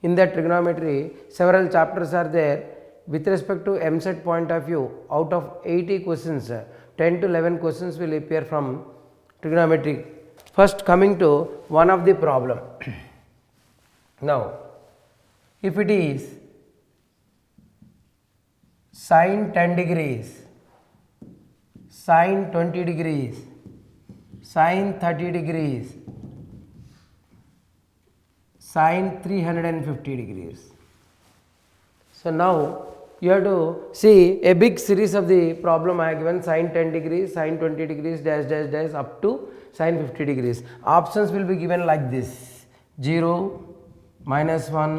In that trigonometry, several chapters are there. With respect to MSET point of view, out of 80 questions, 10 to 11 questions will appear from trigonometry. First, coming to one of the problem. Now, if it is sine 10 degrees, sine 20 degrees, sine 30 degrees, sine 350 degrees. So now you have to see a big series of the problem I have given: sine 10 degrees, sine 20 degrees, dash dash dash up to sine 50 degrees. Options will be given like this: 0, -1,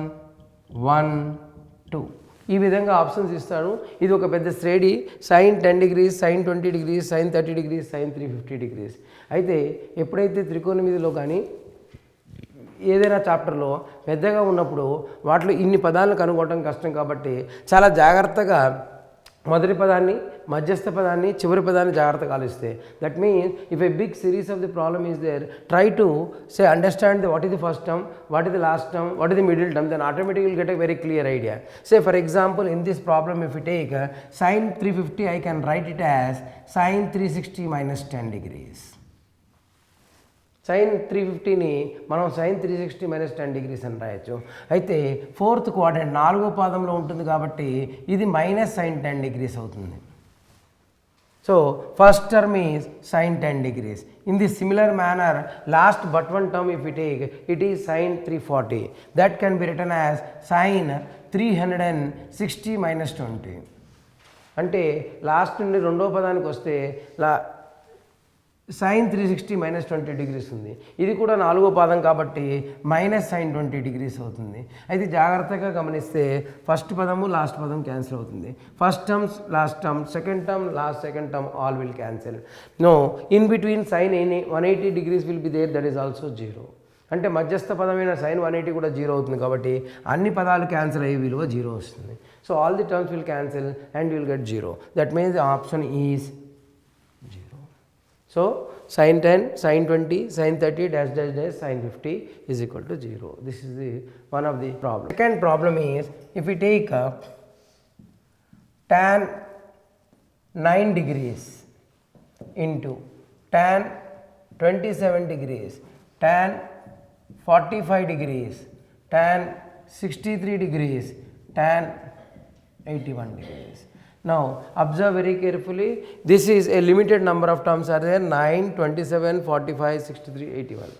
1, 2. ఈ విధంగా options ఇస్తాడు. ఇది ఒక పెద్ద శ్రేణి: sine 10 degrees, sine 20 degrees, sine 30 degrees, sine 350 degrees. అయితే ఎప్పుడైతే త్రికోణమితిలో కానీ ఏదైనా చాప్టర్లో పెద్దగా ఉన్నప్పుడు వాటిలో ఇన్ని పదాలను కనుగొనడం కష్టం కాబట్టి చాలా జాగ్రత్తగా మొదటి పదాన్ని, మధ్యస్థ పదాన్ని, చివరి పదాన్ని జాగ్రత్తగా ఆలోచిస్తే, that means if a big series of the problem is there, try to say understand what is the first term, what is the last term, what is the middle term, then automatically will get a very clear idea. Say for example, in this problem if you take sine 350, I can write it as sine 360 - 10 degrees. Sine 350ని మనం sine 360 - 10 degrees అని రాయొచ్చు. అయితే fourth quadrant, 4వ పాదంలో ఉంటుంది కాబట్టి ఇది మైనస్ సైన్ 10 degrees అవుతుంది. So first term is sine 10 degrees. In the similar manner, last but one term if we take, it is sine 340. That can be written as sine 360 - 20. అంటే last నుండి రెండో పదానికి వస్తే సైన్ 360 - 20 degrees ఉంది. ఇది కూడా 4వ పాదం కాబట్టి మైనస్ సైన్ 20 degrees అవుతుంది. అయితే జాగ్రత్తగా గమనిస్తే ఫస్ట్ పదము, లాస్ట్ పదం క్యాన్సిల్ అవుతుంది. First terms, last term, second term, last second term, all will cancel. No, in between sine 180 degrees will be there, that is also 0. అంటే మధ్యస్థ పదమైన సైన్ 180 కూడా 0 అవుతుంది కాబట్టి అన్ని పదాలు క్యాన్సిల్ అయ్యే విలువ 0 వస్తుంది. So all the terms will cancel and you will get 0. That means the option is 0. So sin 10, sin 20, sin 30, dash dash dash, sin 50 is equal to 0. This is the one of the problem. Second problem is, if we take tan 9 degrees into tan 27 degrees, tan 45 degrees, tan 63 degrees, tan 81 degrees. Now observe very carefully, this is a limited number of terms are there: 9, 27, 45, 63, 81.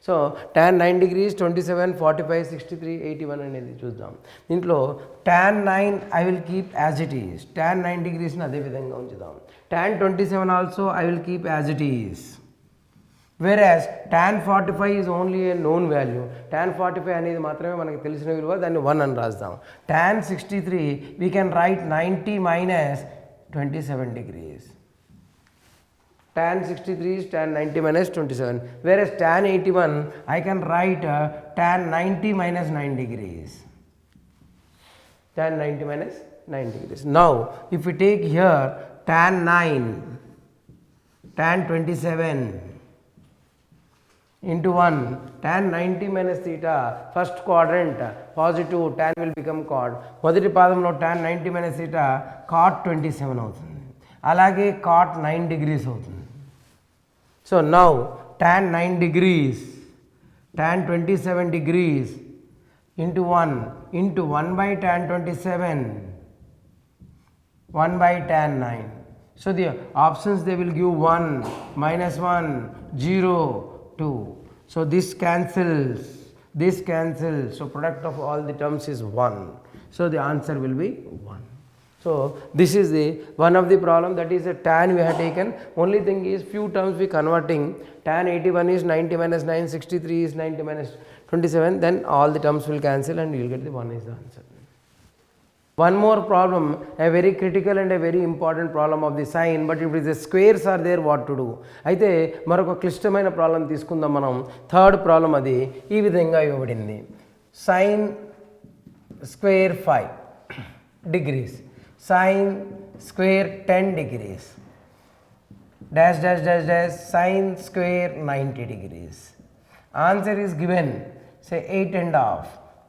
So tan 9 degrees, 27, 45, 63, 81 అనేది చూద్దాం. దీంట్లో tan 9 I will keep as it is. tan 9 degrees ని అదే విధంగా ఉంచుదాం. tan 27 also I will keep as it is. Whereas tan 45 is only a known value. tan 45 అనేది మాత్రమే మనకు తెలిసిన విలువ, దాన్ని 1 అని రాద్దాం. tan 63 we can write 90 - 27 degrees. tan 63 is tan 90 - 27. Whereas tan 81 I can write tan 90 - 9 degrees. tan 90 - 9 degrees. Now if we take here tan 9, tan 27 into 1, tan 90 - theta, first quadrant positive, tan will become cot. మొదటి పాదంలో tan 90 - theta cot 27 అవుతుంది. అలాగే cot 9 degrees అవుతుంది. So now tan 9 degrees, tan 27 degrees into 1 into 1 by tan 27, 1 by tan 9. So the options they will give 1, -1, 0, 2. So this cancels, this cancels. So product of all the terms is 1. So the answer will be 1. So this is the one of the problem, that is a tan we have taken. Only thing is few terms we converting. Tan 81 is 90 - 9, 63 is 90 - 27. Then all the terms will cancel and you will get the 1 is the answer. One more problem, a very critical and a very important problem of the sine, but if the squares are there, what to do? అయితే మరొక క్లిష్టమైన problem తీసుకుందాం మనం. Third problem అది ఈ విధంగా ఇవ్వబడింది: sine square 5 degrees, sine square 10 degrees, dash dash dash dash, sine square 90 degrees. Answer is given, say 8.5.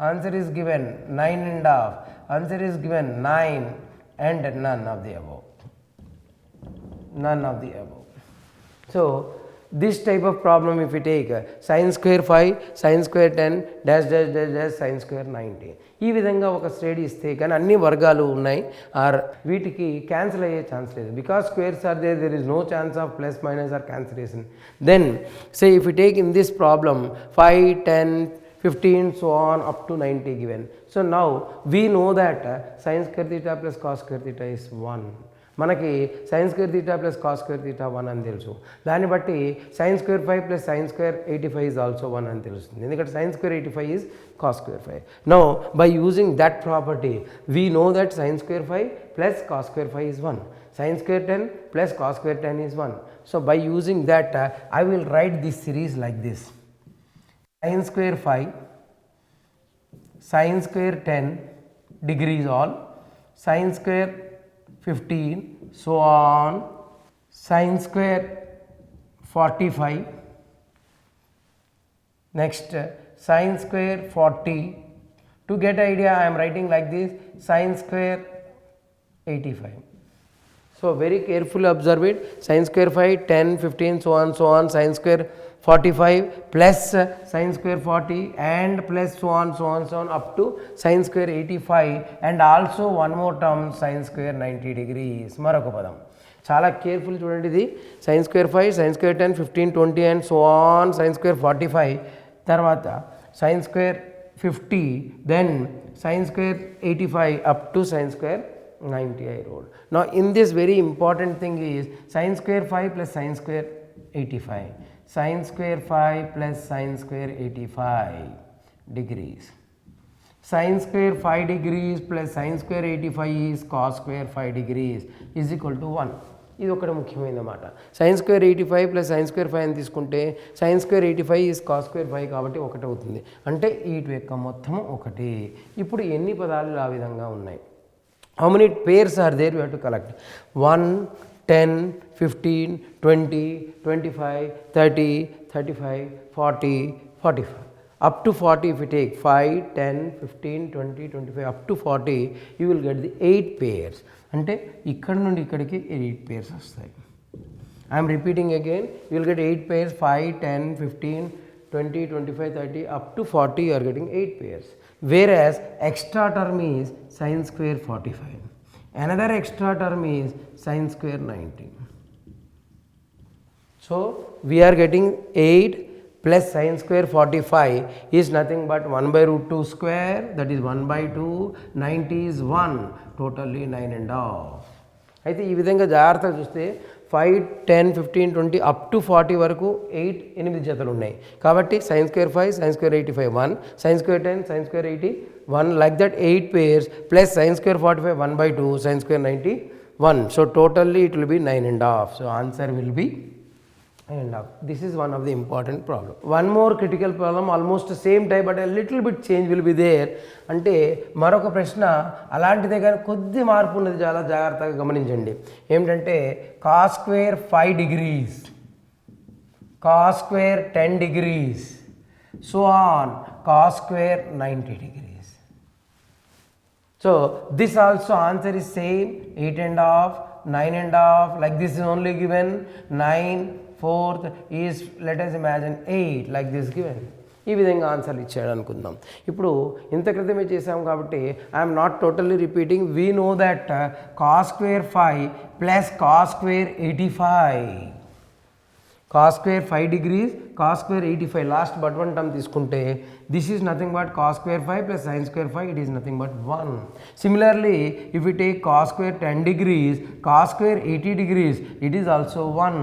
Answer is given 9 and half. Answer is given 9 and none of the above. None of the above. So this type of problem, if we take sin square 5, sin square 10, dash dash dash dash sin square 90, ఈ విధంగా ఒక study ఇస్తే కానీ అన్ని వర్గాలు ఉన్నాయి are వీటికి cancel అయ్యే ఛాన్స్ లేదు. Because squares are there is no chance of plus minus or cancellation. Then say if you take in this problem 5, 10, 15 so on up to 90 given. So now we know that sin square theta plus cos square theta is 1. మనకి sin square theta plus cos square theta 1 అని తెలుసు. దాన్ని బట్టి sin square 5 plus sin square 85 is also 1 అని తెలుస్తుంది. ఎందుకంటే sin square 85 is cos square 5. Now by using that property we know that sin square 5 plus cos square 5 is 1. Sin square 10 plus cos square 10 is 1. So by using that I will write this series like this. Sin square 5, sin square 10 degrees all, sin square 15 so on, sin square 45, next sin square 40. To get idea I am writing like this, sin square 85. So very carefully observe it. Sin square 5, 10, 15 so on, sin square 45 plus sin square 40 and plus so on up to sin square 85 and also one more term sin square 90 degrees. మరొక పదం చాలా careful చూడండి. ఇది sin square 5, sin square 10, 15, 20 and so on, sin square 45, తర్వాత sin square 50, then sin square 85 up to sin square 90 I wrote. Now in this very important thing is sin square 5 plus sin square 85, sin square 5 plus sin square 85 degrees, sin square 5 degrees plus sin square 85 is cos square 5 degrees is equal to 1. ఇది ఒకటి ముఖ్యమైనమాట. sin square 85 plus sin square 5 అని తీసుకుంటే sin square 85 is cos square 5 కాబట్టి ఒకటి అవుతుంది. అంటే వీటి యొక్క మొత్తం ఒకటి. ఇప్పుడు ఎన్ని పదాలు ఆ విధంగా ఉన్నాయి? How many pairs are there? You have to collect 1, 10, 15, 20, 25, 30, 35, 40, 45. Up to 40 if you take 5, 10, 15, 20, 25 up to 40 you will get the 8 pairs. అంటే ఇక్కడ నుండి ఇక్కడికి 8 pairs వస్తాయి. I am repeating again, you will get 8 pairs, 5, 10, 15, 20, 25, 30 up to 40 you are getting 8 pairs. Whereas extra term is sin square 45. Another extra term is sin square 90. So we are getting 8 plus sin square 45 is nothing but 1 by root 2 square, that is 1 by 2, 90 is 1, totally 9 and half. అయితే ఈ విధంగా జాగ్రత్తగా చూస్తే 5, 10, 15, 20 up to 40 వరకు 8 జతలు ఉన్నాయి. కాబట్టి sin square 5, sin square 85 1, sin square 10, sin square 80 1, like that 8 pairs plus sin square 45 1 by 2, sin square 90 1. So totally it will be 9 and half. So answer will be 9 and half. This is one of the important problem. One more critical problem, almost same type but a little bit change will be there. అంటే మరొక ప్రశ్న అలాంటిదే కానీ కొద్ది మార్పు ఉన్నది, చాలా జాగ్రత్తగా గమనించండి. ఏమిటంటే cos square 5 degrees, cos square 10 degrees so on, cos square 90 degrees. So this also answer is same, 8 and half, 9 and half, like this is only given 9 fourth is, let us imagine 8, like this given. ఈ విధంగా ఆన్సర్లు ఇచ్చాడు అనుకుందాం. ఇప్పుడు ఇంత క్రితమే చేసాం కాబట్టి I'm not totally repeating. We know that cos square 5 plus cos square 85, cos square 5 degrees, cos square 85, last but one term తీసుకుంటే this is nothing but cos square 5 plus sin square 5, it is nothing but 1. Similarly if we take cos square 10 degrees, cos square 80 degrees, it is also 1.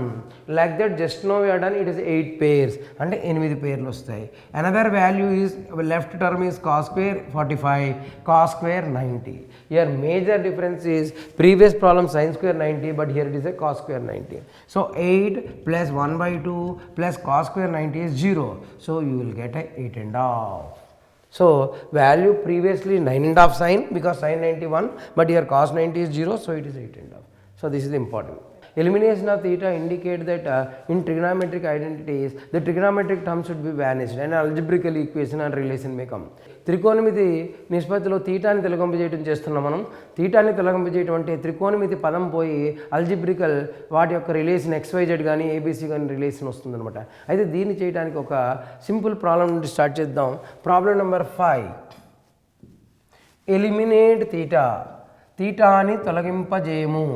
Like that just now we have done, it is 8 pairs, అంటే 8 పేర్లు వస్తాయి. Another value is left term is cos square 45, cos square 90. Here major difference is previous problem sin square 90 but here it is a cos square 90. So 8 plus 1 by 2 plus cos square 90 is 0. So you will get a 8 and half. So value previously 9 and half sin because sin 91 but here cos 90 is 0, so it is 8 and half. So this is important. elimination of theta indicate that in trigonometric identities the trigonometric term should be vanished and algebraical equation and relation may come. త్రికోణమితి నిష్పత్తిలో తీటాని తొలగింపజేయడం చేస్తున్నాం మనం. తీటాని తొలగింపజేయడం అంటే త్రికోణమితి పదం పోయి algebraic వాటి యొక్క relation XYZ కానీ ABC కానీ రిలేషన్ వస్తుందన్నమాట. అయితే దీన్ని చేయడానికి ఒక సింపుల్ ప్రాబ్లం నుండి స్టార్ట్ చేద్దాం. Problem number 5. Eliminate theta. తీటాని తొలగింపజేయము.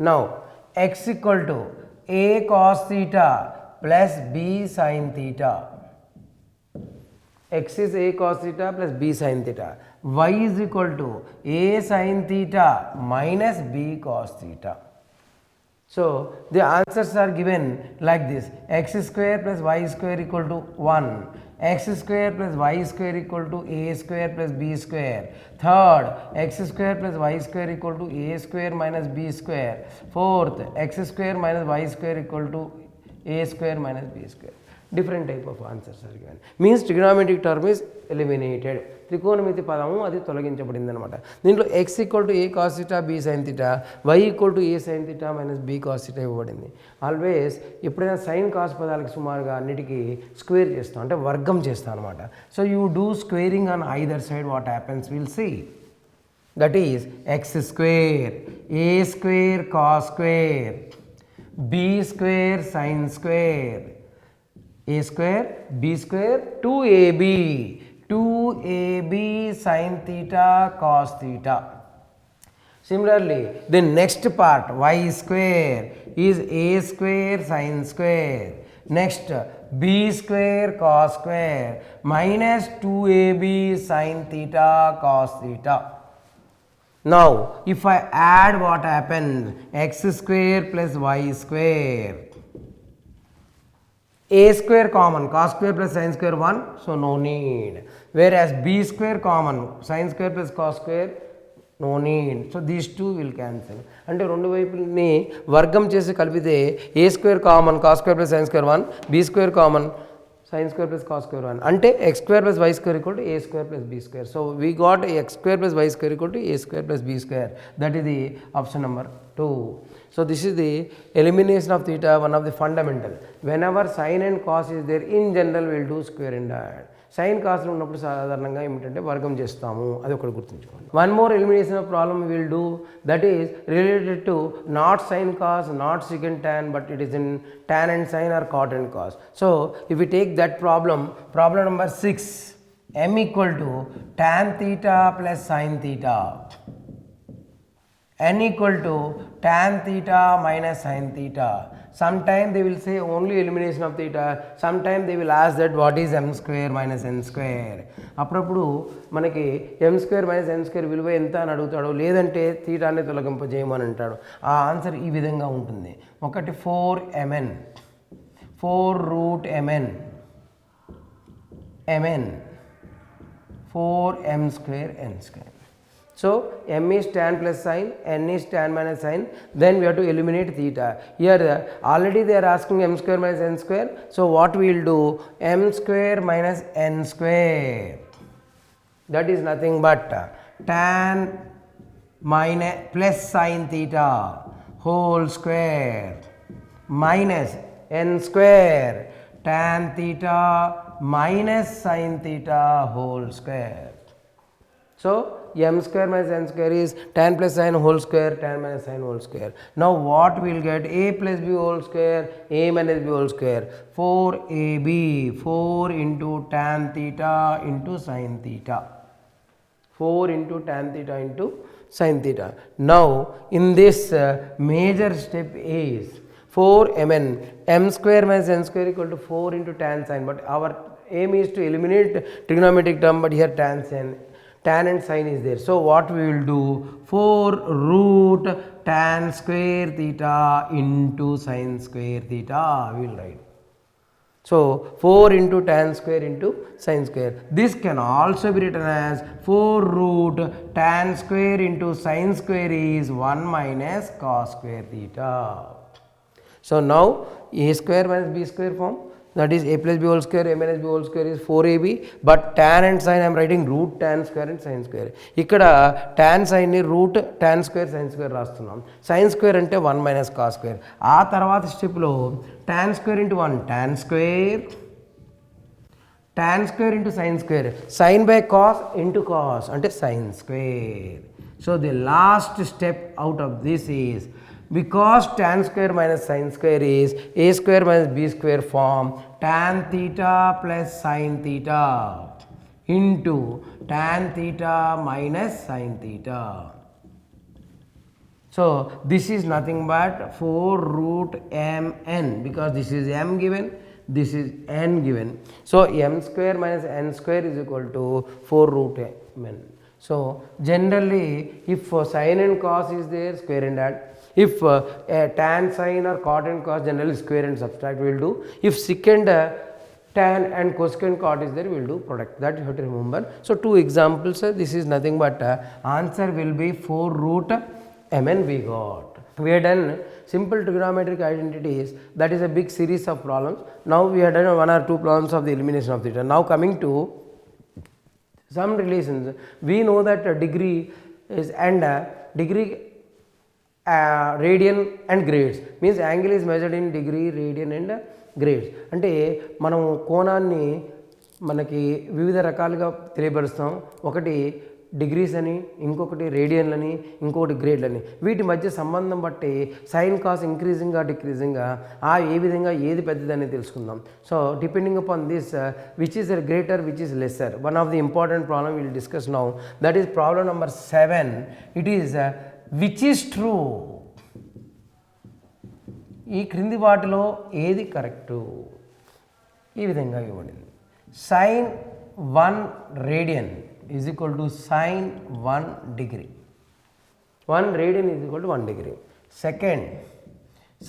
Now x equal to a cos theta plus b sin theta. X is a cos theta plus b sin theta. Y is equal to a sin theta minus b cos theta. So the answers are given like this: x square plus y square equal to 1, x square plus y square equal to a square plus b square. Third, x square plus y square equal to a square minus b square. Fourth, x square minus y square equal to a square minus b square. Different type of answers are given. Means trigonometric term is eliminated. త్రికోణమితి పదము అది తొలగించబడింది అనమాట. దీంట్లో x equal to A cos theta B sine theta, y equal to A sine theta minus B cos theta ఇవ్వబడింది. Always ఎప్పుడైనా sine cos పదాలకి సుమారుగా అన్నిటికీ స్క్వేర్ చేస్తాం, అంటే వర్గం చేస్తాం అనమాట. So you do squaring on either side, what happens will see. That is x square, A square cos square, b square sin square, a square b square 2ab, 2ab sin theta cos theta. Similarly, the next part y square is a square sin square. Next, b square cos square minus 2ab sin theta cos theta. Now, if I add, what happens? X square plus y square. A square common, cos square plus sin square 1, so no need. Whereas b square common, sin square plus cos square, no need. So these two will cancel. అంటే రెండు వైపులని వర్గం చేసి కలిపితే a square common, cos square plus sin square 1, b square common, sin square plus cos square 1, అంటే x square plus y square equal to a square plus b square. So we got x square plus y square equal to a square plus b square. That is the option number 2. So this is the elimination of theta, one of the fundamental. Whenever sin and cos is there, in general we will do square and add. సైన్ కాస్లు ఉన్నప్పుడు సాధారణంగా ఏమిటంటే వర్గం చేస్తాము, అది ఒకటి గుర్తుంచుకోండి. One more elimination of problem will do, that is related to not sine cos, not second tan, but it is in tan and sin or cot and cos. So if we take that problem, problem number 6, m equal to tan theta plus sin theta, n equal to tan theta minus sin theta. Sometime they will say only elimination of theta, sometime they will ask that what is m square minus n square. అప్పుడప్పుడు మనకి m square minus n square విలువ ఎంత అని అడుగుతాడు, లేదంటే తీటాన్ని తొలగింపజేయమని అంటాడు. ఆ answer ఈ విధంగా ఉంటుంది. ఒకటి 4mn, 4 root mn, mn 4m square n square. So m is tan plus sin, n is tan minus sin, then we have to eliminate theta. Here already they are asking m square minus n square, so what we will do, m square minus n square, that is nothing but tan minus plus sin theta whole square minus n square tan theta minus sin theta whole square. So m square minus n square is tan plus sin whole square, tan minus sin whole square. Now what we will get, a plus b whole square, a minus b whole square, 4ab, 4 into tan theta into sin theta, 4 into tan theta into sin theta. Now in this major step is 4mn, m square minus n square equal to 4 into tan sin, but our aim is to eliminate trigonometric term, but here tan and sin is there. So what we will do, 4 root tan square theta into sin square theta we will write. So 4 into tan square into sin square. This can also be written as 4 root tan square into sin square is 1 minus cos square theta. So now a square minus b square form. that is a plus b whole square, a minus b whole square is 4ab, but tan and sin I am writing root tan square and sin square. Ikkada tan sin ni root tan square sin square rastunnam. Sin square ante 1 minus cos square. Aa tarvata step lo tan square into 1 tan square, tan square into sin square, sin by cos into cos ante sin square. So the last step out of this is, because tan square minus sin square is a square minus b square form tan theta plus sin theta into tan theta minus sin theta. So this is nothing but 4 root mn, because this is m given, this is n given. So m square minus n square is equal to 4 root mn. So generally if sin and cos is there, square and add. If tan sin or cot and cos, generally square and subtract we will do. If secant tan and cosecant cot is there, we will do product. That you have to remember. So 2 examples, this is nothing but answer will be 4 root mn we got. We have done simple trigonometric identities, that is a big series of problems. Now we have done 1 or 2 problems of the elimination of theta. Now coming to some relations, we know that degree is and degree radian and grades, means angle is measured in degree, radian and grades. అంటే మనం కోణాన్ని మనకి వివిధ రకాలుగా తెలియపరుస్తాం. ఒకటి degrees అని, ఇంకొకటి రేడియన్లని, ఇంకొకటి గ్రేడ్లని. వీటి మధ్య సంబంధం బట్టి సైన్ కాస్ ఇంక్రీజింగ్గా డిక్రీజింగ్గా ఏ విధంగా ఏది పెద్దదని తెలుసుకుందాం. So depending upon this which is greater, which is lesser. One of the important problem will discuss now, that is problem number 7. It is which is true, ఈ క్రింది వాటిలో ఏది కరెక్టు, ఈ విధంగా ఇవ్వబడింది. Sine 1 radian is equal to sine 1 degree. 1 radian is equal to 1 degree. Second,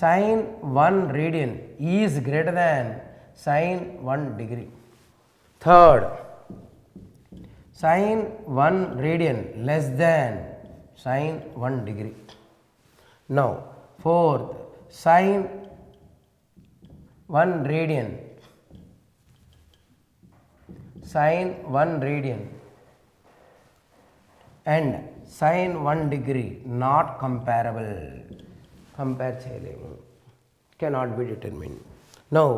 sine 1 radian is greater than sine 1 degree. Third, sine 1 radian less than sin 1 degree. Now fourth, sin 1 radian, sin 1 radian and sin 1 degree not comparable, compare cheyalemu, cannot be determined. Now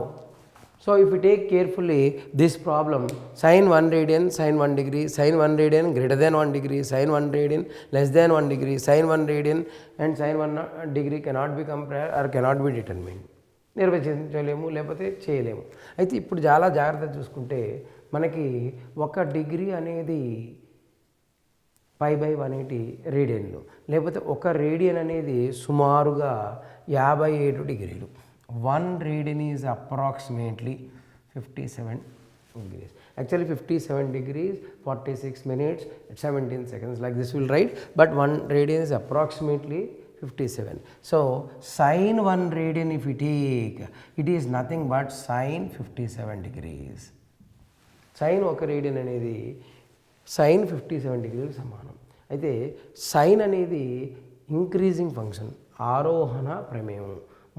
so if you take carefully this problem, sin 1 radian, sin 1 degree, sin 1 radian greater than 1 degree, sin 1 radian less than 1 degree, sin 1 radian and sin 1 degree cannot be compared or cannot be determined. నిర్వచించలేము, లేకపోతే చేయలేము. అయితే ఇప్పుడు చాలా జాగ్రత్త చూసుకుంటే మనకి 1 degree అనేది π/180 రేడియన్లు, లేకపోతే 1 రేడియన్ అనేది సుమారుగా 57 డిగ్రీలు. 1 radian is approximately 57 degrees. Actually 57 degrees 46 minutes 17 seconds, like this will write, but 1 radian is approximately 57. So sin 1 radian if we take, it is nothing but sin 57 degrees. Sin 1 radian అనేది sin 57 degrees సమానం. అయితే sin అనేది increasing function, ఆరోహణ ప్రమేయం.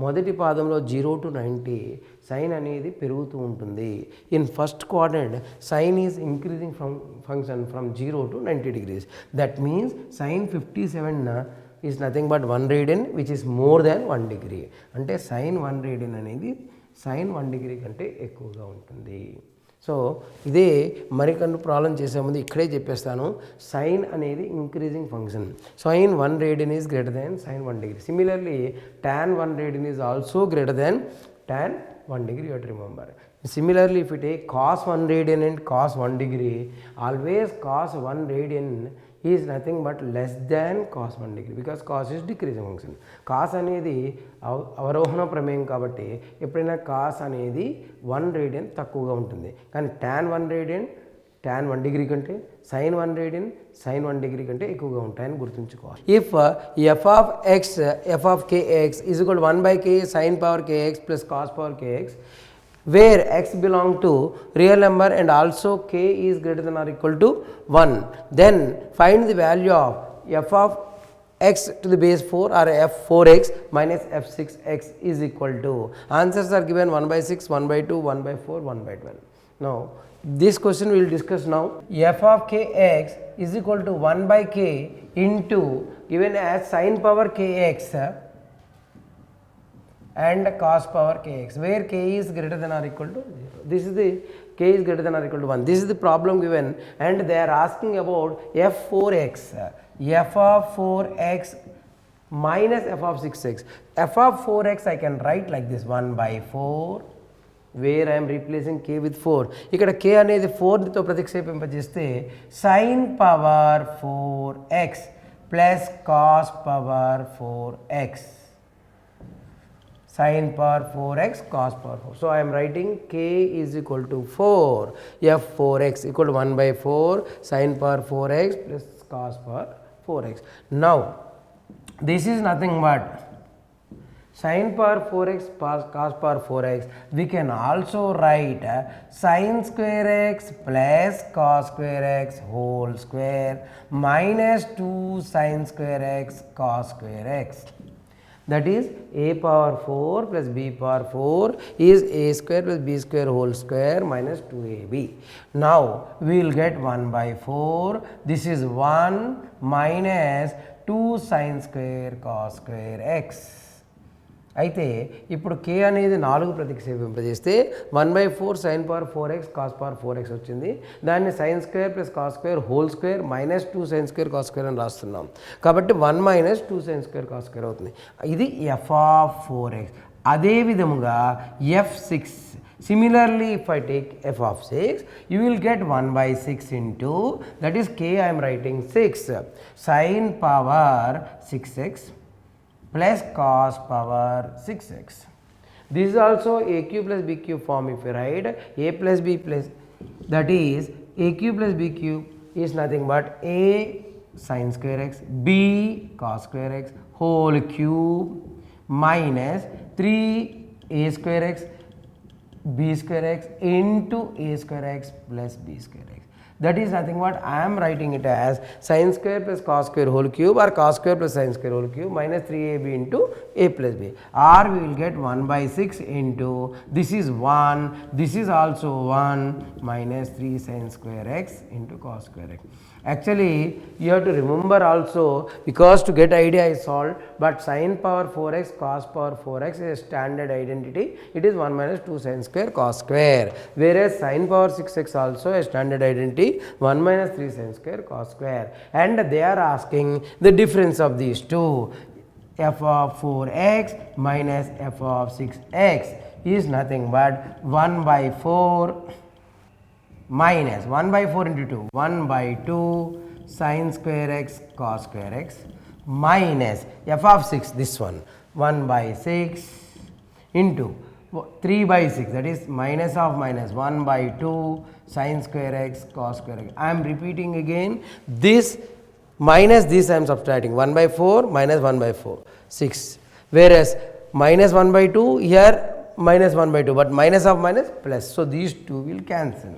మొదటి పాదంలో 0 to 90 sign అనేది పెరుగుతూ ఉంటుంది. In first quadrant sine is increasing function from 0 to 90 degrees. That means sine 57 is nothing but 1 radian which is more than 1 degree. అంటే సైన్ 1 రేడియన్ అనేది సైన్ 1 డిగ్రీ కంటే ఎక్కువగా ఉంటుంది. సో ఇదే మరికొన్ని ప్రాబ్లం చేసే ముందు ఇక్కడే చెప్పేస్తాను. సైన్ అనేది increasing function. Sine 1 radian is greater than sine 1 degree. Similarly tan 1 radian is also greater than tan 1 degree, you have to remember. Similarly, if you take cos 1 radian and cos 1 degree, always cos 1 radian is nothing but less than cos 1 degree, because cos is decreasing function. Cos అనేది అవరోహణ ప్రమేయం కాబట్టి ఎప్పుడైనా cos అనేది 1 radian తక్కువగా ఉంటుంది. కానీ tan 1 radian tan 1 degree కంటే sin 1 radian sin 1 degree కంటే ఎక్కువగా ఉంటాయని గుర్తుంచుకోవాలి. If f of x f of kx is equal to 1 by k sin power kx plus cos power kx, where x belong to real number and also k is greater than or equal to 1, then find the value of f of x to the base 4 or f4x minus f6x is equal to, answers are given 1 by 6, 1 by 2, 1 by 4, 1 by 12. Now, this question we will discuss now. F of kx is equal to 1 by k into given as sin power kx and cos power kx, where k is greater than or equal to 0. This is the k is greater than or equal to 1. This is the problem given, and they are asking about f4x, f of 4x minus f of 6x. f of 4x I can write like this, 1 by 4, where I am replacing k with 4. ఇక్కడ k అనేది 4 తో ప్రతిక్షేపింపజేస్తే sin power 4x plus cos power 4x, sin power 4x cos power 4. So I am writing k is equal to 4, f4x equal to 1 by 4 sin power 4x plus cos power 4x. Now this is nothing but sin power 4x cos power 4x. We can also write sin square x plus cos square x whole square minus 2 sin square x cos square x. That is a power 4 plus b power 4 is a square plus b square whole square minus 2ab. Now we will get 1 by 4. This is 1 minus 2 sin square cos square x. అయితే ఇప్పుడు k అనేది 4 ప్రతిక్షేపింపజేస్తే 1 by 4 sin power 4x cos power 4x వచ్చింది. దాన్ని sin square plus cos square whole square minus 2 sin square cos square అని రాస్తున్నాం. కాబట్టి 1 minus 2 sin square cos square అవుతుంది. ఇది f of 4x. అదే విధముగా f6. Similarly, if I take f of 6, you will get 1 by 6 into, that is k I am writing 6 sin power 6x plus cos power 6x. This is also aq plus bq form. If you write a plus b plus, that is aq plus bq is nothing but a sin square x b cos square x whole cube minus 3a square x b square x into a square x plus b square x. That is nothing but I am writing it as sin square plus cos square whole cube or cos square plus sin square whole cube minus 3ab into a plus b, or we will get 1 by 6 into, this is 1, this is also 1 minus 3 sin square x into cos square x. Actually you have to remember also, because to get idea is solved, but sin power 4x cos power 4x is a standard identity. It is 1 minus 2 sin square cos square, whereas sin power 6x also a standard identity, 1 minus 3 sin square cos square, and they are asking the difference of these two. F of 4x minus f of 6x is nothing but 1 by 4 minus 1 by 4 into 2, 1 by 2 sin square x cos square x minus f of 6, this one 1 by 6 into 3 by 6, that is minus of minus 1 by 2 sin square x cos square x. I am repeating again, this minus this I am subtracting, 1 by 4 minus 1 by 4 6, whereas minus 1 by 2 here minus 1 by 2, but minus of minus plus, so these two will cancel.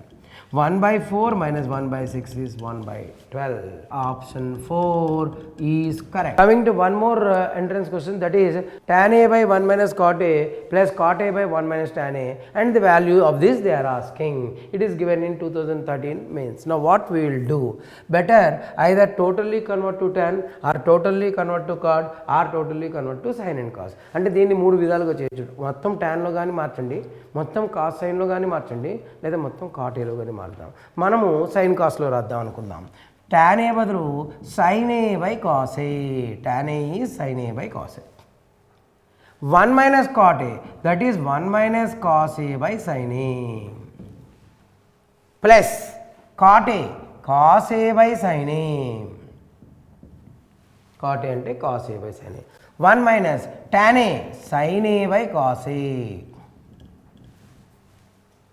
1 by 4 minus 1 by 6 is 1 by 12. Option 4 is correct. Coming to one more entrance question, that is tan a by 1 minus cot a plus cot a by 1 minus tan a, and the value of this they are asking. It is given in 2013 mains. Now what we will do? Better either totally convert to tan or totally convert to cot or totally convert to sin and cos. అంటే దీన్ని మూడు విధాలుగా చేయొచ్చు. మొత్తం tan లో గాని మార్చండి, మొత్తం cos sin లో గాని మార్చండి, లేదా మొత్తం cot a లో గాని మార్చండి. మనము sin cos లో రాద్దాం అనుకుందాం. tan a బదులు sin a by cos a, tan a is sin a by cos a. 1 minus cot a, that is 1 minus cos a by sin a, plus cot a, cos a by sin a, cot a అంటే cos a by sin a, 1 minus tan a sin a by cos a.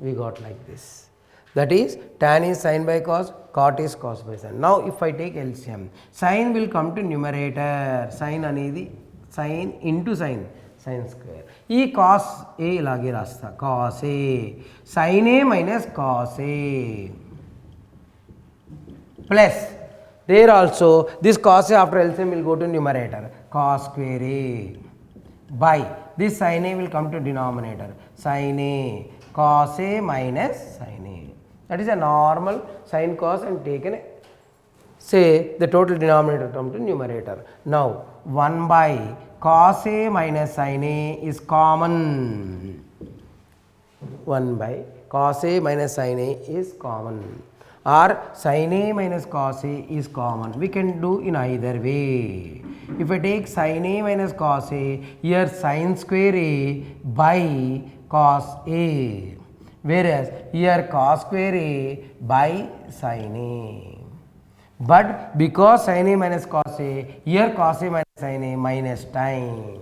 We got like this. That is tan is sin by cos, cot is cos by sin. Now if I take LCM, sin will come to numerator, sin అనేది sin into sin, sin square. ఈ cos a ఇలాగే రాస్తా, cos a sin a minus cos a plus There also this cos A after LCM will go to numerator, cos square A by this sin A will come to denominator, sin A cos A minus sin A. That is a normal sin cos and taken say the total denominator come to numerator. Now 1 by cos A minus sin A is common. 1 by cos A minus sin A is common, or sin A minus cos A is common. We can do in either way. If I take sin A minus cos A, here sin square A by cos A, whereas here cos square A by sin A. But because sin A minus cos A, here cos A minus sin A minus time.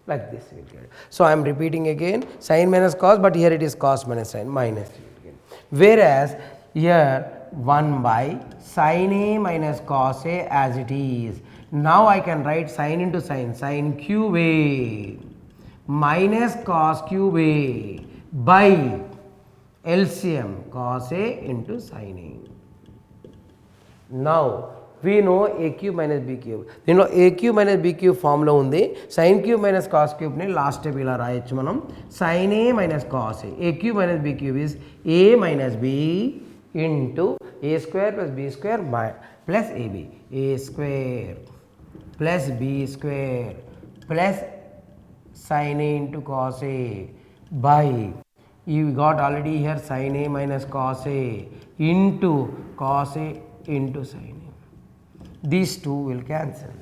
Like this we will get. So I am repeating again, sin minus cos, but here it is cos minus sin minus. Whereas here 1 by sin A minus cos A as it is. Now I can write sin into sin cube A minus cos cube A by LCM cos A into sin A. Now we know a cube minus b cube. దీనిలో a cube minus b cube ఫామ్లో ఉంది. sin cube minus cos cube ని last step ఇలా రాయొచ్చు మనం. sin a minus cos a cube minus b cube is a minus b into a square plus b square plus ab. a square plus b square plus sin a into cos a by, you got already here sin a minus cos a into cos a into sin a. These two will cancel.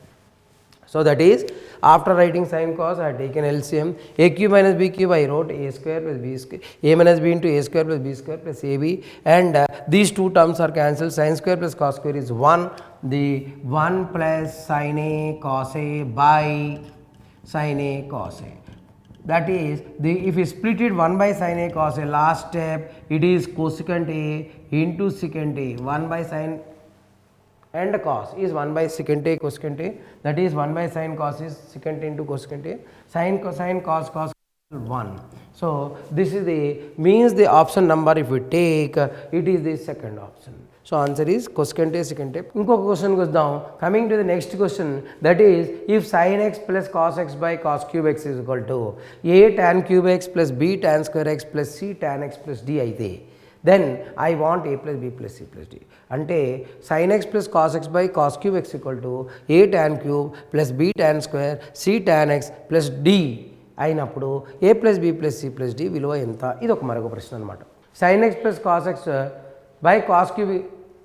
So that is, after writing sin cos, I have taken LCM. A cube minus b cube, I wrote a square plus b square, a minus b into a square plus b square plus ab, and these two terms are cancelled. Sin square plus cos square is 1. The 1 plus sin a cos a by sin a cos a. That is, if you split it 1 by sin a cos a, last step it is cosecant a into secant a. 1 by sin and cos is 1 by secant a cosecant a, that is 1 by sin cos is secant into cosecant a, sin cosine cos 1. So this is the means the option number if we take it is the second option. So answer is cosecant a secant a. ఇంకొక question వద్దాం. Coming to the next question, that is if sin x plus cos x by cos cube x is equal to a tan cube x plus b tan square x plus c tan x plus d అయితే, then I want a plus b plus c plus d. అంటే sin x plus cos x by cos cube x equal to a tan cube plus b tan square c tan x plus d అయినప్పుడు a plus b plus c plus d విలువ ఎంత? ఇది ఒక మరొక ప్రశ్న అనమాట. sin x plus cos x by cos cube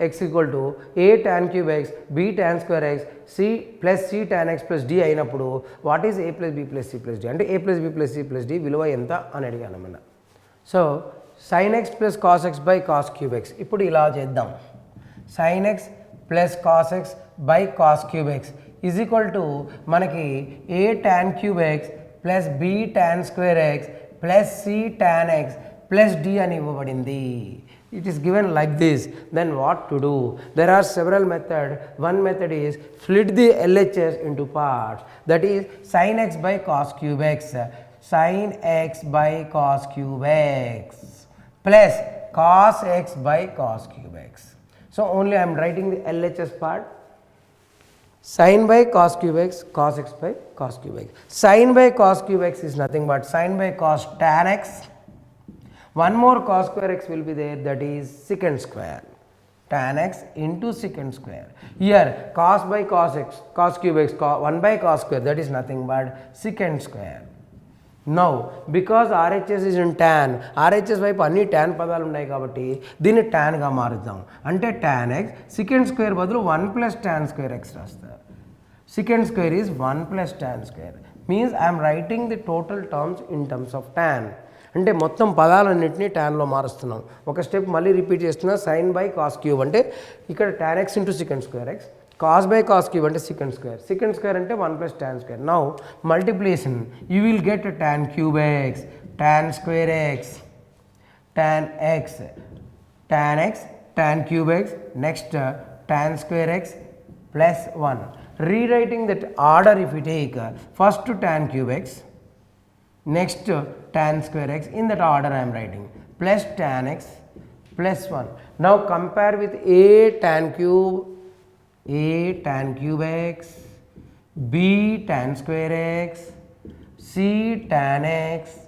x equal to a tan cube x b tan square x c plus c tan x plus d అయినప్పుడు what is a plus b plus c plus d? అంటే a plus b plus c plus d విలువ ఎంత అని అడిగాను అన్నమాట. So sin x plus cos x by cos cube x, ఇప్పుడు ఇలా చేద్దాం. sin x plus cos x by cos cube x is equal to మనకి a tan cube x plus b tan square x plus c tan x plus d అని ఇవ్వబడింది. It is given like this. Then what to do? There are several methods. One method is split the LHS into parts. That is sin x by cos cube x, sin x by cos cube x plus cos x by cos cube x. So only I am writing the LHS part. Sin by cos cube x, cos x by cos cube x. Sin by cos cube x is nothing but sin by cos tan x. One more cos square x will be there, that is secant square. Tan x into secant square. Here cos by cos x, cos cube x, 1 by cos square, that is nothing but secant square. Now because RHS is in tan, RHS వైపు అన్ని tan పదాలు ఉన్నాయి కాబట్టి దీన్ని tanగా మారుద్దాం. అంటే tan x secant square బదులు 1 plus tan square x రాస్తారు. Secant square is 1 plus tan square. Means I am writing the total terms in terms of tan. అంటే మొత్తం పదాలన్నింటినీ ట్యాన్లో మారుస్తున్నాం. ఒక స్టెప్ మళ్ళీ రిపీట్ చేస్తున్నా. సైన్ బై కాస్ క్యూబ్ అంటే ఇక్కడ tan x into secant square x, cos by cos cube అంటే secant square, secant square అంటే 1 plus tan square. Now multiplication, you will get tan cube x, tan square x, tan x, tan x, tan cube x, next tan square x plus 1. Rewriting that order, if we take first tan cube x, next tan square x, in that order I am writing, plus tan x plus 1. Now compare with a tan cube A tan cube x, B tan square x, C tan x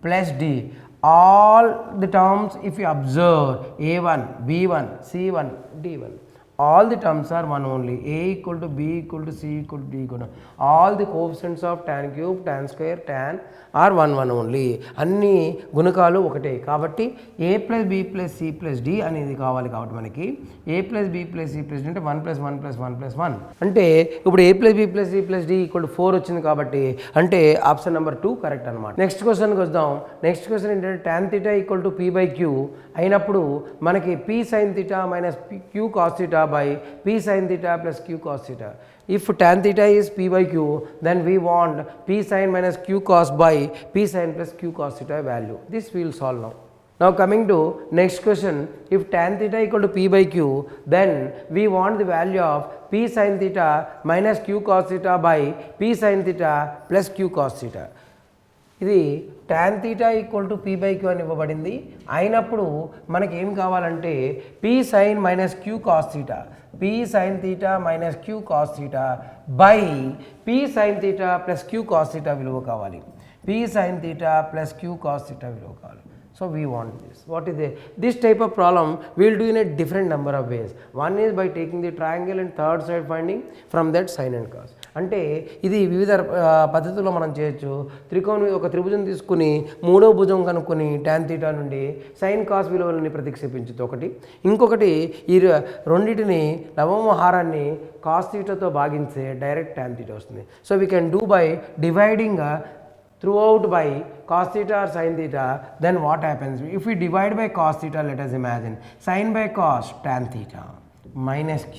plus D. All the terms if you observe A1, B1, C1, D1, all the terms are 1 only. A equal to B equal to C equal to D equal to all the coefficients of tan cube, tan square, tan are 1 1 only. అన్ని గుణకాలు ఒకటే కాబట్టి A plus B plus C plus D అనేది కావాలి కాబట్టి మనకి A plus B plus C plus D అంటే 1 plus 1 plus 1 plus 1 అంటే ఇప్పుడు A plus B plus C plus D equal to 4 వచ్చింది కాబట్టి అంటే ఆప్షన్ నెంబర్ 2 కరెక్ట్ అనమాట. నెక్స్ట్ క్వశ్చన్కి వద్దాం. నెక్స్ట్ క్వశ్చన్ ఏంటంటే tan theta equal to P by Q అయినప్పుడు మనకి P sin theta minus Q cos theta by P sin theta plus Q cos theta. If tan theta is P by Q, then we want P sin minus Q cos by P sin plus Q cos theta value. This we will solve now. Now coming to next question, if tan theta equal to P by Q, then we want the value of P sin theta minus Q cos theta by P sin theta plus Q cos theta. ఇది tan theta equal to P by Q అని ఇవ్వబడింది. అయినప్పుడు మనకి ఏం కావాలంటే P sin minus Q cos theta, P sin theta minus Q cos theta by P sin theta plus Q cos theta విలువ కావాలి. P sin theta plus Q cos theta విలువ కావాలి. So we want this. What is this type of problem we will do in a different number of ways. One is by taking the triangle and third side finding from that sin and cos. అంటే ఇది వివిధ పద్ధతుల్లో మనం చేయొచ్చు. ఒక త్రిభుజం తీసుకుని మూడో భుజం కనుక్కొని tan theta నుండి sin cos విలువలని ప్రతిక్షేపించచ్చు ఒకటి. ఇంకొకటి ఈ రెండింటిని లవమ హారాన్ని cos theta తో భాగిస్తే డైరెక్ట్ tan theta వస్తుంది. So we can do by dividing throughout by cos theta or sin theta, then what happens? If we divide by cos theta, let us imagine sin by cos tan theta minus Q,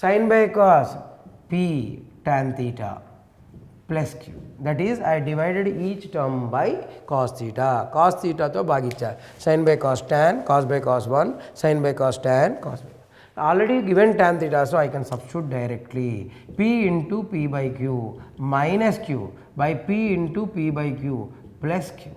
sin by cos P tan theta plus Q. That is, I divided each term by cos theta. Cos theta to bhagicha. Sin by cos tan, cos by cos 1, sin by cos tan, cos by. Already given tan theta, so I can substitute directly. P into P by Q minus Q by P into P by Q plus Q.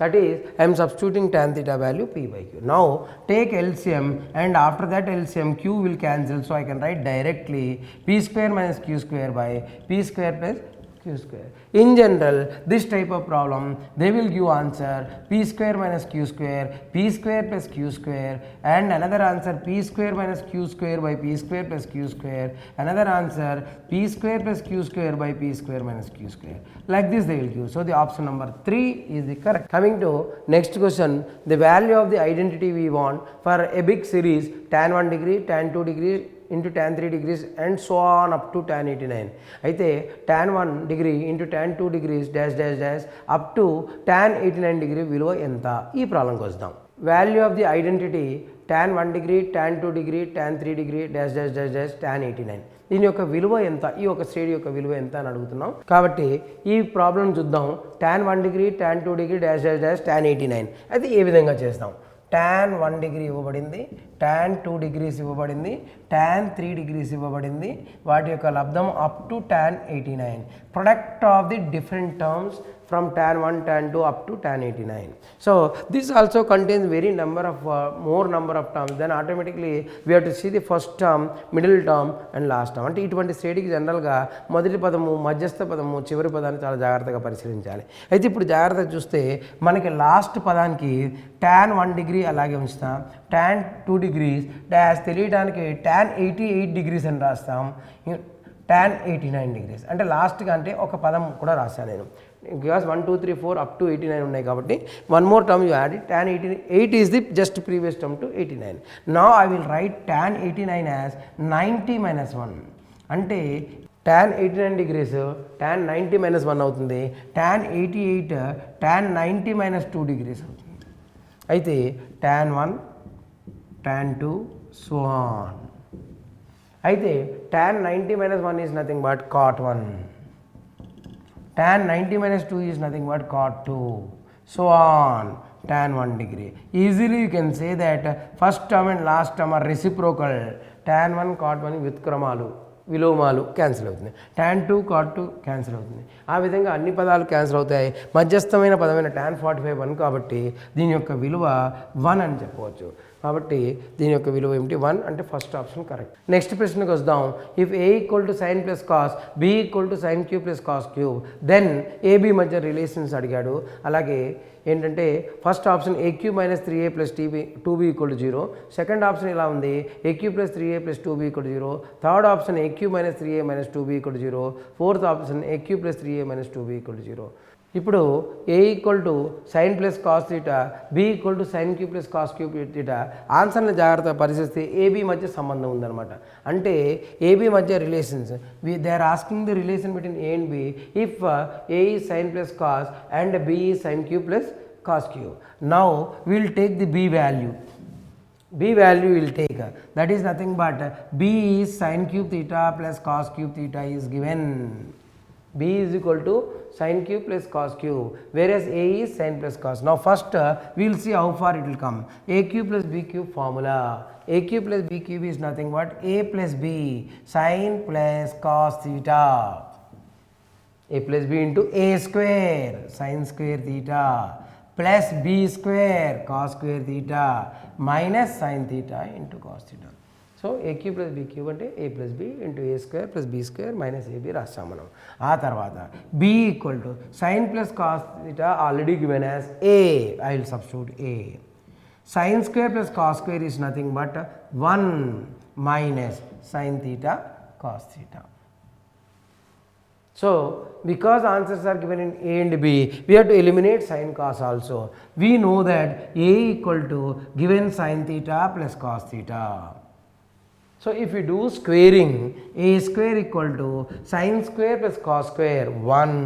That is, I am substituting tan theta value P by Q. Now take LCM and after that LCM Q will cancel, so I can write directly P square minus Q square by P square plus Q square. In general, this type of problem they will give answer P square minus Q square, P square plus Q square, and another answer P square minus Q square by P square plus Q square, another answer P square plus Q square by P square minus Q square. Like this they will give. So the option number 3 is the correct. Coming to next question, the value of the identity we want for a big series tan 1 degree, tan 2 degree into tan 3 degrees and so on up to tan 89. అయితే tan 1 degree into tan 2 degrees dash dash dash up to tan 89 degree విలువ ఎంత? ఈ ప్రాబ్లంకి వద్దాం. Value of the identity tan 1 degree, tan 2 degree, tan 3 degree dash dash dash dash tan 89. దీని యొక్క విలువ ఎంత? ఈ యొక్క శ్రేణి యొక్క విలువ ఎంత అని అడుగుతున్నాం. కాబట్టి ఈ ప్రాబ్లం చూద్దాం. tan 1 degree, tan 2 degree dash dash dash tan 89. అయితే ఏ విధంగా చేస్తాం? tan 1 degree ఇవ్వబడింది, tan 2 degrees ఇవ్వబడింది, tan 3 degrees ఇవ్వబడింది. వాటి యొక్క లబ్ధం up to tan 89. Product of the different terms from tan 1, tan 2 up to tan 89. So this also contains very more number of terms. Then automatically we have to see the first term, middle term and last term. అంటే ఇటువంటి శ్రేణికి జనరల్గా మొదటి పదము, మధ్యస్థ పదము, చివరి పదాన్ని చాలా జాగ్రత్తగా పరిశీలించాలి. అయితే ఇప్పుడు జాగ్రత్తగా చూస్తే మనకి లాస్ట్ పదానికి tan 1 degree అలాగే ఉంచుతాం, tan 2 degrees డాష్ తెలియడానికి tan 88 degrees అని రాస్తాం, tan 89 degrees అంటే లాస్ట్గా అంటే ఒక పదం కూడా రాస్తాను నేను. Because 1, 2, 3, 4 up to 89 ఉన్నాయి కాబట్టి one more term you add it, tan 88 is the just previous term to 89. Now I will write tan 89 as 90 minus 1. అంటే tan 89 degrees tan 90 minus 1 అవుతుంది, tan 88 tan 90 minus 2 degrees అవుతుంది. అయితే tan 1, tan 2 so on. అయితే tan 90 minus 1 is nothing but cot 1. Tan 90 minus 2 is nothing but cot 2. So on, tan 1 degree. Easily you can say that first term and last term are reciprocal. Tan 1, cot 1 వ్యుత్క్రమాలు, విలోమాలు cancel అవుతుంది. tan 2, cot 2 cancel అవుతుంది. ఆ విధంగా అన్ని పదాలు cancel అవుతాయి. మధ్యస్థమైన పదమైన tan 45 1 కాబట్టి దీని యొక్క విలువ 1 అని చెప్పవచ్చు. కాబట్టి దీని యొక్క విలువ ఏమిటి 1 అంటే ఫస్ట్ ఆప్షన్ కరెక్ట్. నెక్స్ట్ ప్రశ్నకు వద్దాం. If A equal to sine plus cos, B equal to sine cube plus cos cube, then AB మధ్య రిలేషన్స్ అడిగాడు. అలాగే ఏంటంటే first option A cube minus 3a plus టీబీ 2b equal to 0. Second option ఇలా ఉంది A cube plus 3a plus 2b equal to 0. Third option A cube minus 3a minus 2b equal to 0. Fourth option A cube plus 3a minus 2b equal to 0. ఇప్పుడు A equal to sine plus cos theta, B equal to sine cube plus cos cube theta, ఆన్సర్ని జాగ్రత్తగా పరిశీలిస్తే AB మధ్య సంబంధం ఉందన్నమాట. అంటే AB మధ్య relations they are asking the relation between A and B if A is sine plus cos and B is sine cube plus cos cube. Now will take the B value. B value will take, that is nothing but B is sin cube theta plus cos cube theta is given. B is equal to sin cube plus cos cube, whereas A is sin plus cos. Now first we will see how far it will come. A cube plus B cube formula. A cube plus B cube is nothing but A plus B sin plus cos theta. A plus B into A square sin square theta plus B square cos square theta minus sin theta into cos theta. So A cube plus B cube అంటే A plus B into A square plus B square minus AB రాస్తాం మనం. ఆ తర్వాత B equal to sine plus cos theta already given as A, I will substitute A. Sine square plus cos square is nothing but 1 minus sine theta cos theta. So because answers are given in A and B, we have to eliminate sin cos also. We know that A equal to given sin theta plus cos theta. So if we do squaring, A square equal to sin square plus cos square 1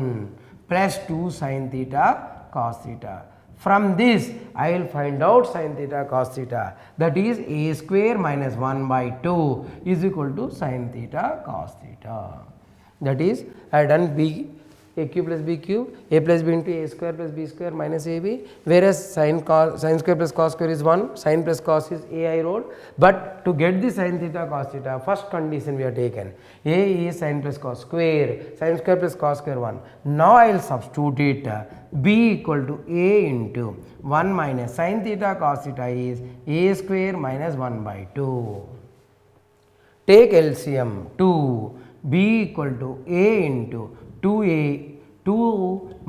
plus 2 sin theta cos theta. From this I will find out sin theta cos theta, that is A square minus 1 by 2 is equal to sin theta cos theta. That is I have done B, A cube plus B cube, A plus B into A square plus B square minus AB, whereas sin square plus cos square is 1, sin plus cos is A I wrote. But to get the sin theta cos theta, first condition we have taken, A is sin plus cos square, sin square plus cos square 1. Now I will substitute it, B equal to A into 1 minus sin theta cos theta is A square minus 1 by 2. Take LCM 2. B equal to A into 2A 2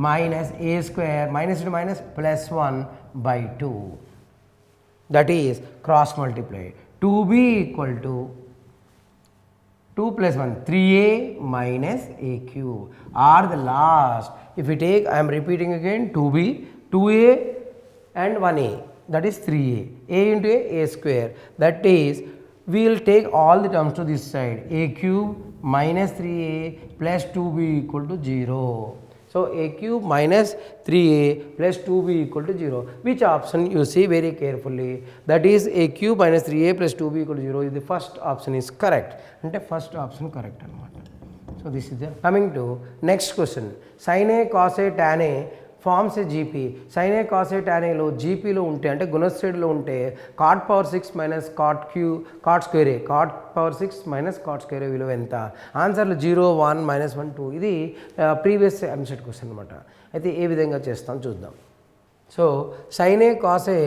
minus A square minus into minus plus 1 by 2, that is cross multiply. 2B equal to 2 plus 1 3A minus A cube, or the last if we take, I am repeating again, 2B 2A and 1A, that is 3A, A into A square, that is we will take all the terms to this side, A cube minus 3A plus 2B equal to 0. So A cube minus 3A plus 2B equal to 0. Which option you see very carefully, that is A cube minus 3A plus 2B equal to 0 is the first option is correct. Ante first option correct anamata. So this is the coming to next question. Sin A cos A tan A forms A GP. Sine A cos A tan ఏలో జీపీలో ఉంటే అంటే గుణశ్రేణిలో ఉంటే cot power 6 minus cot square A, cot power 6 minus cot square A విలువ ఎంత? ఆన్సర్లు 0 1 -1 2. ఇది ప్రీవియస్ ఎంసెట్ క్వశ్చన్ అనమాట. అయితే ఏ విధంగా చేస్తాం చూద్దాం. So sine A cos A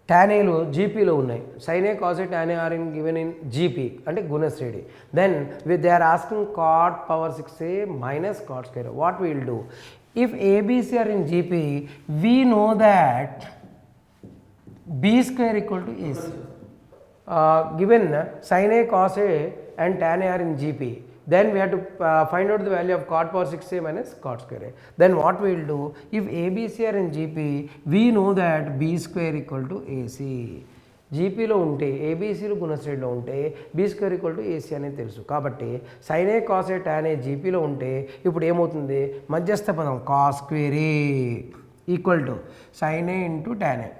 tan ఏలు జీపీలో ఉన్నాయి. Sine A cos A tan A are in given in GP అంటే గుణశ్రేణి. Then they are asking cot power 6a minus cot square. What will do? If ABC are in GP, we know that B square equal to AC. Given sin A cos A and tan A are in GP, then we have to find out the value of cot power 6a minus cot square A. Then what we will do? If ABC are in GP, we know that B square equal to AC. జీపీలో ఉంటే ఏబీసీలు గుణశ్రేణిలో ఉంటే B square equal to AC అనేది తెలుసు. కాబట్టి sine A cos A tan A జీపీలో ఉంటే ఇప్పుడు ఏమవుతుంది? మధ్యస్థ పదం cos square A equal to sine A into tan A.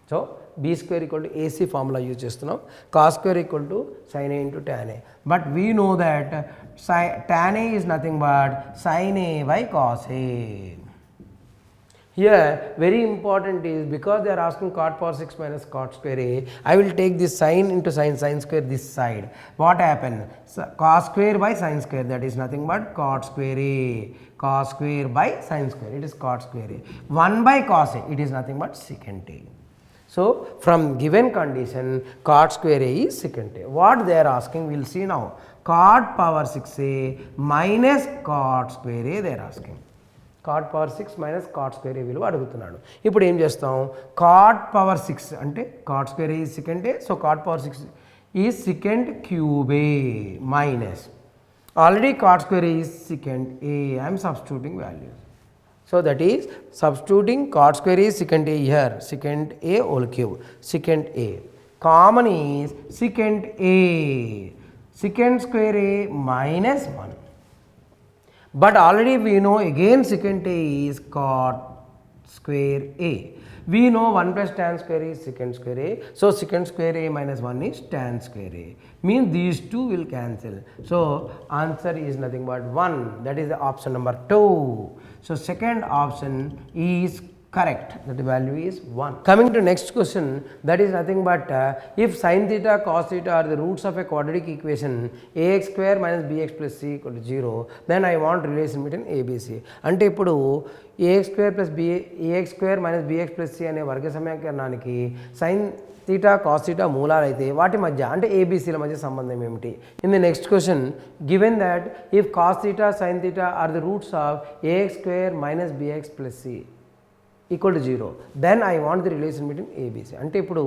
So B square equal to AC formula use చేస్తున్నాం. Cos square equal to sine A into tan A. But we know that tan A is nothing but sine A by cos A. Here very important is, because they are asking cot power 6 minus cot square a, I will take this sine into sine square this side. What happened? So, cos square by sine square, that is nothing but cot square a. Cos square by sine square, it is cot square a. 1 by cos a, it is nothing but secant a. So, from given condition cot square a is secant a. What they are asking we will see now. Cot power 6a minus cot square a they are asking. Cot power 6 minus cot square a విలువ అడుగుతున్నాడు. ఇప్పుడు ఏం చేస్తాం, cot power 6 అంటే cot square a is secant a, so cot power 6 is secant cube a minus, already cot square a is secant a, I am substituting values. So that is substituting cot square a is secant a here, secant a whole cube, secant a. Common is secant a, secant square a minus 1. But already we know again secant a is cot square a. We know 1 plus tan square is secant square a. So secant square a minus 1 is tan square a. Means these two will cancel. So answer is nothing but 1. That is the option number 2. So second option is correct, that the value is 1. Coming to next question, that is nothing but if sin theta cos theta are the roots of a quadratic equation ax square minus bx plus c equal to 0, then I want relation between abc. అంటే ఇప్పుడు ax square plus ax square minus bx plus c అనే వర్గ సమీకరణానికి sin theta cos theta మూలాలు అయితే వాటి మధ్య అంటే abcల మధ్య సంబంధం ఏమిటి? In the next question given that if cos theta sin theta are the roots of ax square minus bx plus c equal to 0, then I want the relation between ABC. అంటే ఇప్పుడు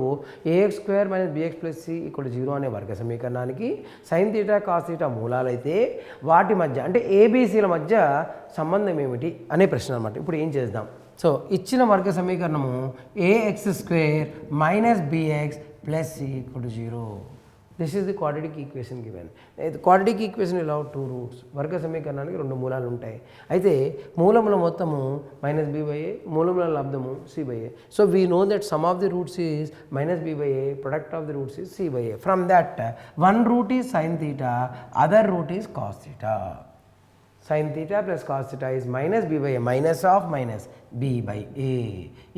ax square minus bx plus c equal to 0 అనే వర్గ సమీకరణానికి sin theta cos theta మూలాలైతే వాటి మధ్య అంటే ABCల మధ్య సంబంధం ఏమిటి అనే ప్రశ్న అన్నమాట. ఇప్పుడు ఏం చేద్దాం? సో ఇచ్చిన వర్గ సమీకరణము ax square minus bx plus c equal to 0. This is the quadratic equation given. The quadratic equation will have two roots. వర్గ సమీకరణానికి రెండు మూలాలు ఉంటాయి. అయితే మూలముల మొత్తము మైనస్ బి బై ఏ, మూలముల లబ్ధము C by A. So we know that sum of the roots is minus B by A, product of the roots is C by A. From that one root is sine theta, other root is cos theta. Sin theta plus cos theta is minus b by a, minus of minus b by a.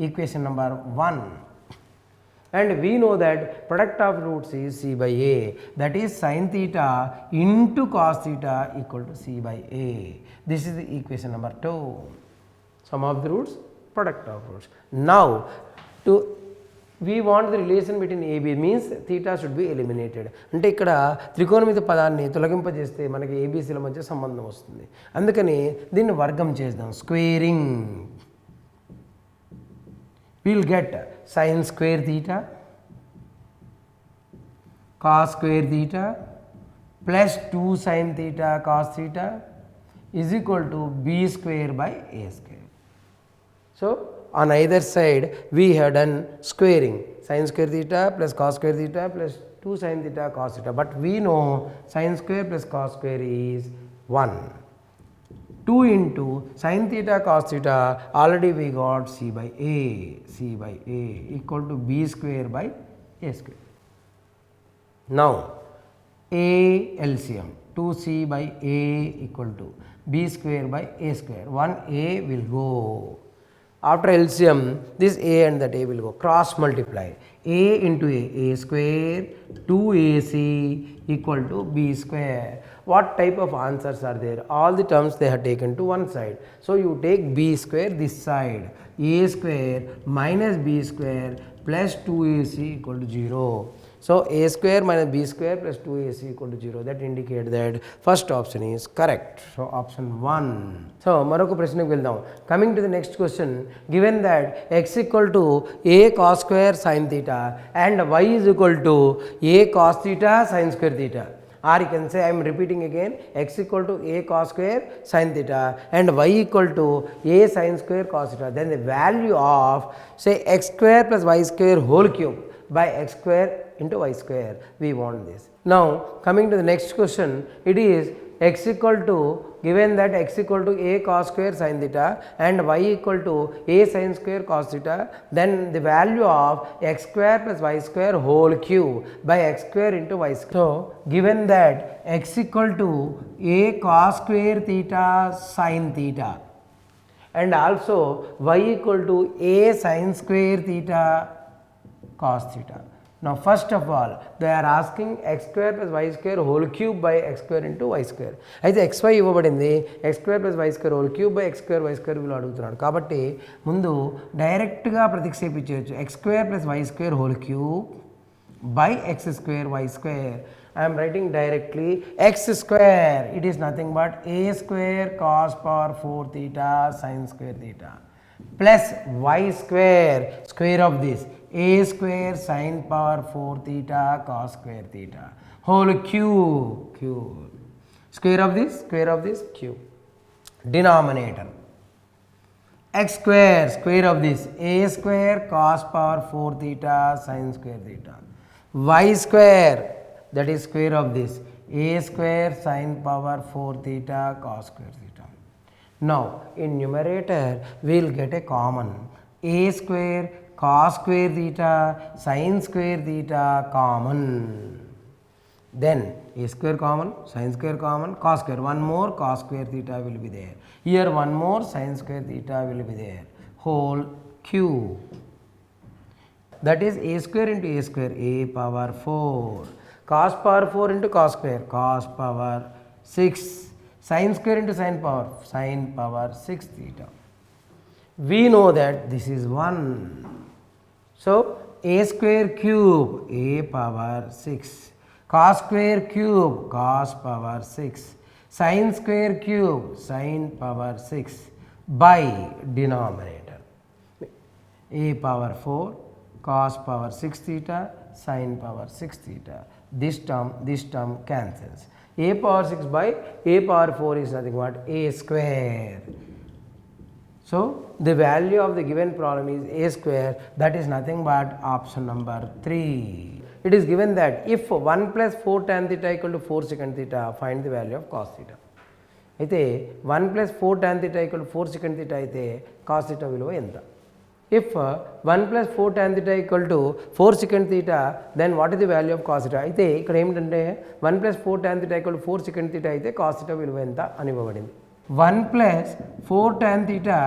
Equation number 1. And we know that product of roots is c by a, that is sin theta into cos theta equal to c by a. This is the equation number 2. Sum of the roots, product of roots. Now we want the relation between AB, means theta should be eliminated. అంటే ఇక్కడ త్రికోణమితి పదాన్ని తొలగింపజేస్తే మనకి ఏబీసీల మధ్య సంబంధం వస్తుంది. అందుకని దీన్ని వర్గం చేద్దాం. Squaring will get sin square theta cos square theta plus 2 sin theta cos theta is equal to b square by a square. So on either side we have done squaring, sin square theta plus cos square theta plus 2 sin theta cos theta, but we know sin square plus cos square is 1. 2 into sin theta cos theta, already we got c by a equal to b square by a square. Now a LCM 2c by a equal to b square by a square. 1a will go. After LCM, this a and that a will go, cross multiply. A into a square 2ac equal to b square. What type of answers are there? All the terms they have taken to one side. So you take b square this side, a square minus b square plus 2ac equal to 0. So a square minus b square plus 2ac equal to 0. That indicates that first option is correct. So option 1. So మరొక ప్రశ్నకు వెళ్దాం. Coming to the next question, given that x equal to a cos square sin theta and y is equal to a cos theta sin square theta. Or you can say, I am repeating again, x equal to a cos square sin theta and y equal to a sin square cos theta. Then the value of say x square plus y square whole cube by x square into y square, we want this. Now coming to the next question, it is x equal to, given that x equal to a cos square sin theta and y equal to a sin square cos theta, then the value of x square plus y square whole cube by x square into y square. So given that x equal to a cos square theta sin theta and also y equal to a sin square theta cos theta. Now first of all they are asking x square plus y square whole cube by x square into y square. అయితే xy ఇవ్వబడింది x square plus y square whole cube by x square y square విలువ అడుగుతున్నాడు. కాబట్టి ముందు డైరెక్ట్గా ప్రతిక్షేపించవచ్చు x square plus y square whole cube by x square y square. I am writing directly x square, it is nothing but a square cos power 4 theta sin square theta plus y square square of this a square sin power 4 theta cos square theta whole cube square of this cube denominator x square square of this a square cos power 4 theta sin square theta y square that is square of this a square sin power 4 theta cos square theta. Now in numerator we will get a common a square cos square theta sin square theta common, then a square common, sin square common, cos square, one more cos square theta will be there, here one more sin square theta will be there, whole cube, that is a square into a square a power 4 cos power 4 into cos square cos power 6 sin square into sin power 6 theta. We know that this is 1. So a square cube a power 6 cos square cube cos power 6 sin square cube sin power 6 by denominator a power 4 cos power 6 theta sin power 6 theta. This term cancels. A power 6 by a power 4 is nothing but a square. So the value of the given problem is a square, that is nothing but option number 3. It is given that if 1 plus 4 tan theta equal to 4 secant theta, find the value of cos theta. అయితే 1 plus 4 tan theta equal to 4 secant theta అయితే cos theta విలువ ఎంత? If 1 plus 4 tan theta equal to 4 secant theta, then what is the value of cos theta? అయితే ఇక్కడ ఏమిటంటే 1 plus 4 tan theta equal to 4 secant theta అయితే cos theta విలువ ఎంత అని ఇవ్వబడింది. 1 plus 4 tan theta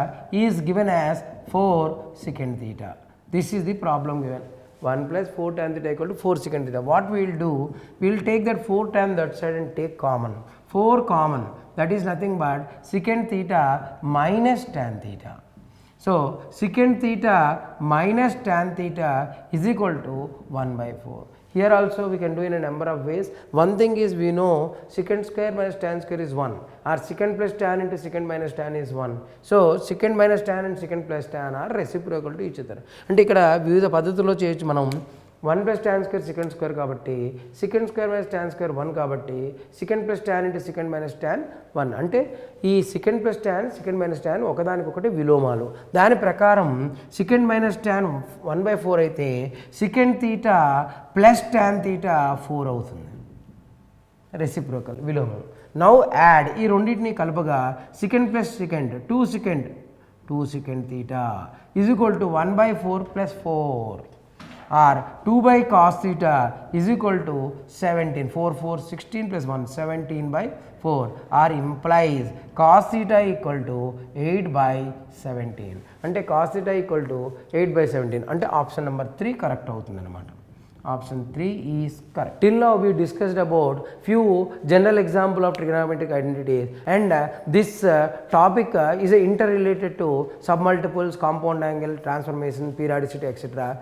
is given as 4 secant theta. This is the problem given. 1 plus 4 tan theta equal to 4 secant theta. What we will do, we will take that 4 tan that side and take common. 4 common, that is nothing but secant theta minus tan theta. So secant theta minus tan theta is equal to 1 by 4. Here also we can do in a number of ways. One thing is we know secant square minus tan square is 1, or secant plus tan into secant minus tan is 1. So secant minus tan and secant plus tan are reciprocal to each other. అంటే ఇక్కడ వివిధ పద్ధతుల్లో చేయొచ్చు మనం. 1 plus tan square secant square కాబట్టి secant square minus tan square 1 కాబట్టి secant plus tan into secant minus tan 1. అంటే ఈ secant plus tan secant minus tan ఒకదానికొకటి విలోమాలు. దాని ప్రకారం secant minus tan 1 by 4 అయితే secant theta plus tan theta 4 అవుతుంది, reciprocal విలోమం. నౌ యాడ్ ఈ రెండింటిని కలపగా secant plus secant 2 secant theta is equal to 1 by 4 plus 4, or 2 by cos theta is equal to 17, 4 4 16 plus 1 17 by 4, or implies cos theta equal to 8 by 17. అంటే cos theta equal to 8 by 17 అంటే option number 3 correct అవుతుంది అన్నమాట. Option 3 is correct. Till now we discussed about few general example of trigonometric identities, and this topic is interrelated to submultiples, compound angle, transformation, periodicity, etc.